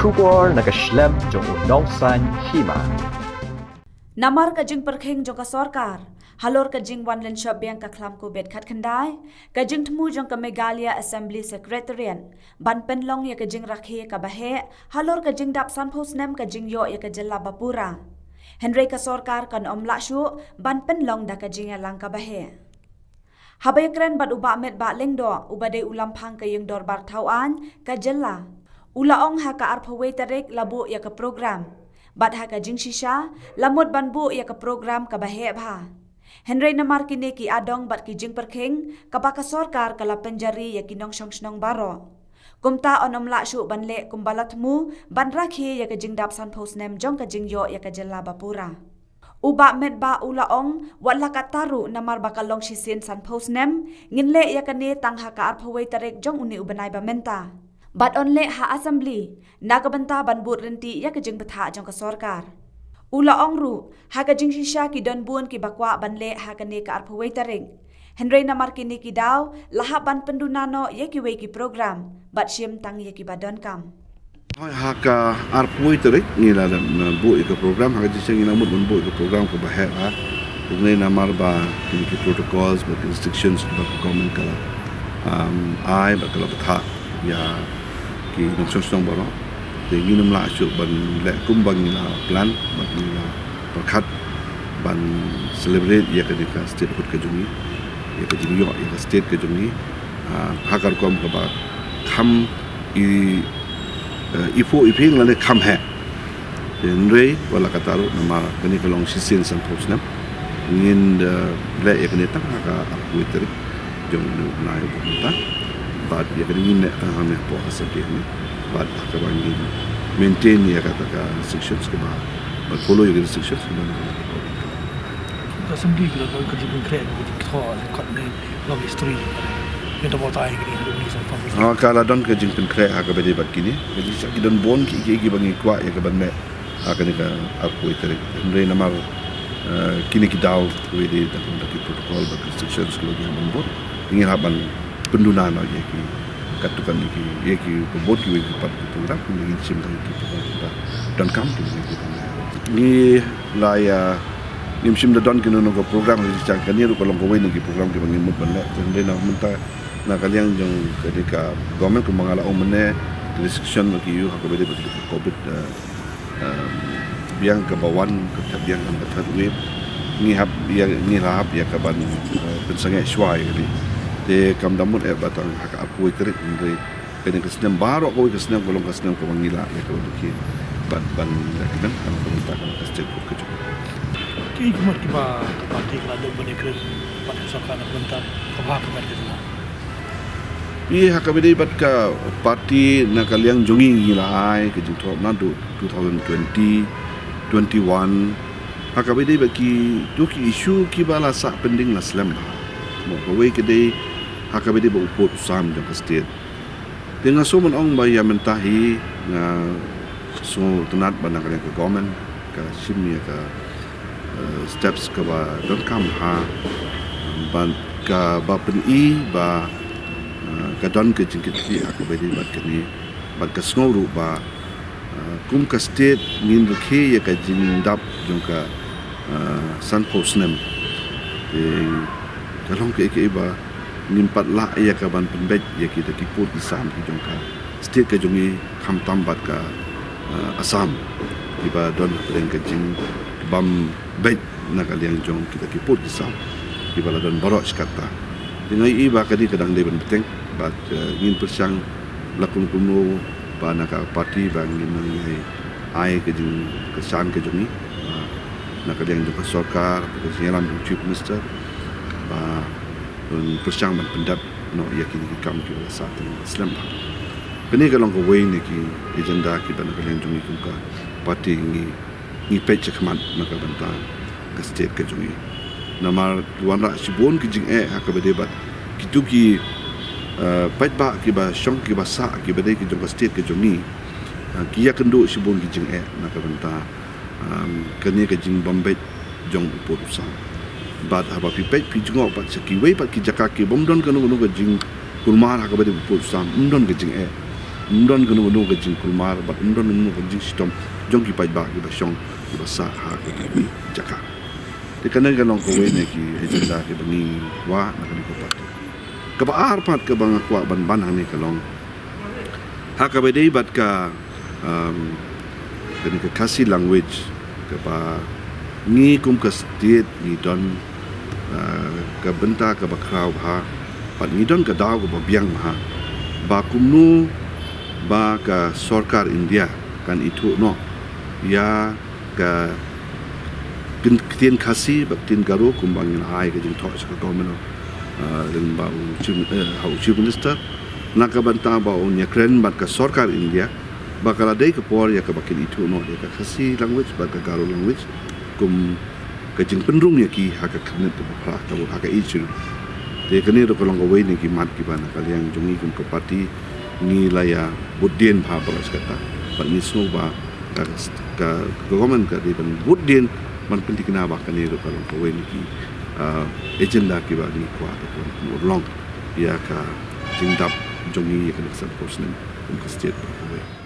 Shubor na Snem jong unongsan Hima. Namar ka jing perkheng jong ka sorkar, halor ka jing wanlen syabyang ka klam ko bed khat khandai, ka jing temu jong ka Meghalaya Assembly Secretariat, ban Pynlong ya ka Jingrakhe ka Baheh, halor ka jing dap sanpo Snem ka jing yo ya ka Jylla Bapura. Henry ka sorkar kan Shuh, ban Pynlong Daka Jingïalang ka Baheh. Habay kren bad uba met ba lengdo, uba de ulam pang ka yung dorbar tauan ka Jylla. Ulaong ha ka arpaway tarik labu ya ka program. Bad ha ka jing shisha, lamut banbu ya ka program ka Baheh bha. Henry namar kini ki adong bat ki jing perkheng, ka sorkar kala penjari ya kinong shnong baro. Kumta onom Shuh banle kumbalatmu, ban rakhe ya ka jing dap san post nem jong ka jing yo ya ka Jylla Bapura. Uba met ba ulaong, wala ka taru namar bakalong shisin san post nem, nginle ya ka ne tang ha ka arpaway tarik jong uni ubanay bamenta. Bat onle ha assembly, nagabanta banbut renti ya kajing betha jong ka sorkar. Ula ongru, ha kajing shisha ki don buon ki bakwa banle ha kane ka arpaway taring. Henry namar kini ki daw, laha ban pendunano ya ki wei ki program, bat shim tang ya ki badon kam. Ha ka arpaway tarik, ngila bu ka program, ha kajing ngila mut bu ka program ka Baheh ha. Henry namar ba kini ki protocols, ba restrictions ba government kala. Ai ba kala betha ya ki nong song baro de nginum Shuh ban le kumbang la plan ban la perkhat ban celebrate ya ka dika state hut ka jungi ya ka jingi ya ka state ka jungi hakar kom ka ba kham ifo iping la le kham hai renre wala ka taru nama kani ka long sisin san posnam ngin le ya ka ne tang ka akuitri jong na ya ta bad ya ka ngin ne ta hame po asate ni bad ka bangin maintain ya kata ka restrictions ke ba but follow your restrictions ke ba ka samdi ka ka jibin kre ka tho ka ne long history ni to bota ai ni san fa kala don ka jingpin kre ha ka bede bakini jadi sa don bon ki bangi kwa ya ka ban me ka ni ka aku itere ndre namar kini ki daw we de ta protocol ba restrictions ke lagi ban bon ingin haban penduna na ya ki katukan ni ki bot ki we pat program ni sim ta ki dan kam ni la ya nim sim da don ki no ko program ni cha kan ni ko long ko we ni ki program ki bangin mut ban le de na munta na kaliang jong ketika government ko mangala o mene restriction ki yu ha ko bede covid biang ke bawan ke biang ke third wave ni hab ya ni lahap ya ka ban pensangai swai ni de kam damut batang hak apu terik ndre kene ke Snem baro ko ke Snem kolong ke Snem ko mangila ya ko ki ban kan kan pemerintah kan state ko ke ki kumat ki ba parti la do bane ke parti sorkar na pemerintah ko ha ko mer ke sana hak bede bat ka parti na kaliang jongi ngila ai ke jing thop na 2020 21 hak bede ba ki tu ki issue ki bala sa pending na Snem mo ko we ke de hakabedi ba upot sam jang state dengan so man ong ba ya mentahi na so tunat ba na ka government ka simia ka steps ka ba don kam ha ban ka ba pen ba ka don ke jingkit ki hakabedi ba kini ba ka sngoru ba kum ka state ngin rukhe ya ka jindap jong ka san posnem kalong ke ba nimpat la ya ka ban penbet ya kita kiput isam ki jongka state ka jongi kham tambat ka asam iba don pereng ka jing bam bet na ka liang jong kita kiput isam iba la don barok skata dengan iba ka di kadang de ben beteng bat ngin persang lakun kuno ba na ka parti ba ngin ngai ai ka jing kesan ka jongi na ka liang jong ka sorkar ka Jingïalang chief minister ba persang man pendap no yakini ki kam ki sa tan Snem kini ka long ko we ni ki agenda ki ban ka len jungi ku ka parti ni pech khman na ka banta ka state ka jungi namar wana sibon ki jing ha ka bede bat ki tu ki pech ba ki ba shong ki ba sa ki bede ki jong ka state ka jungi ki ya kendo sibon ki jing na ka banta kani ka jing bombay jong upot sa bat haba pipet pijungo pat saki we pat ki Jaka ki bomdon kanu nu ga jing kulmar ha ka bade upot sa mdon ga jing undon gunu gunu ke jing kulmar bat undon gunu ke jing stom jong ki pai ba ki ba shong ki ba sa ha ke ni jaka de kanan ga long ko we ne ki agenda ke bangi wa na ka ni ko pat ka ba ar pat ka bang kwa ban ban hang ni ka long ha ka be dei bat ka kan ke kasi language ke ba ni kum ka state ni don ka benta ka ba kraw ha pat ni don ka daw ko ba biang ha ba kumnu ba ka sarkar India kan itu no ya ka tin kasi ba tin garo kumbang in hai ka jing thos ka government len ba chief minister na ka banta ba on ya kren ba ka sarkar India ba kala dei ka por ya ka bakin itu no ya ka kasi language ba ka garo language kum ka jing penrung ya ki ha ka knet ba pra ka ha ka ichu de kani ro ko long ko wei ni ki mat ki ba na kaliang jungi kum ko parti ni laya budien bha balas kata but ni snow ba ka government ka di ban budien man penting kena ba kan ni ro kalau ko ni ki agenda ki ba ni kwa ko long ya ka jingdap jongi ya kan sa Snem ko state ba ko